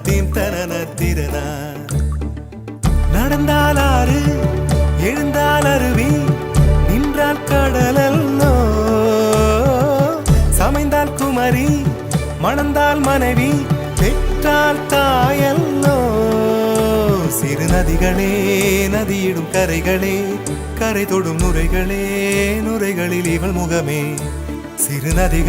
Theme தனன திறனா. நடந்தால் ஆறு எழுந்தால் அருவி நின்றால் கடலல்லோ. சமைந்தால் குமரி மணந்தால் மனைவி பெற்றால் தாயல்லோ. சிறு நதிகளே நதியிடும் கரைகளே கரை தொடும் நுரைகளே நுரைகளில் இவள் முகமே. சிறு நதிகள்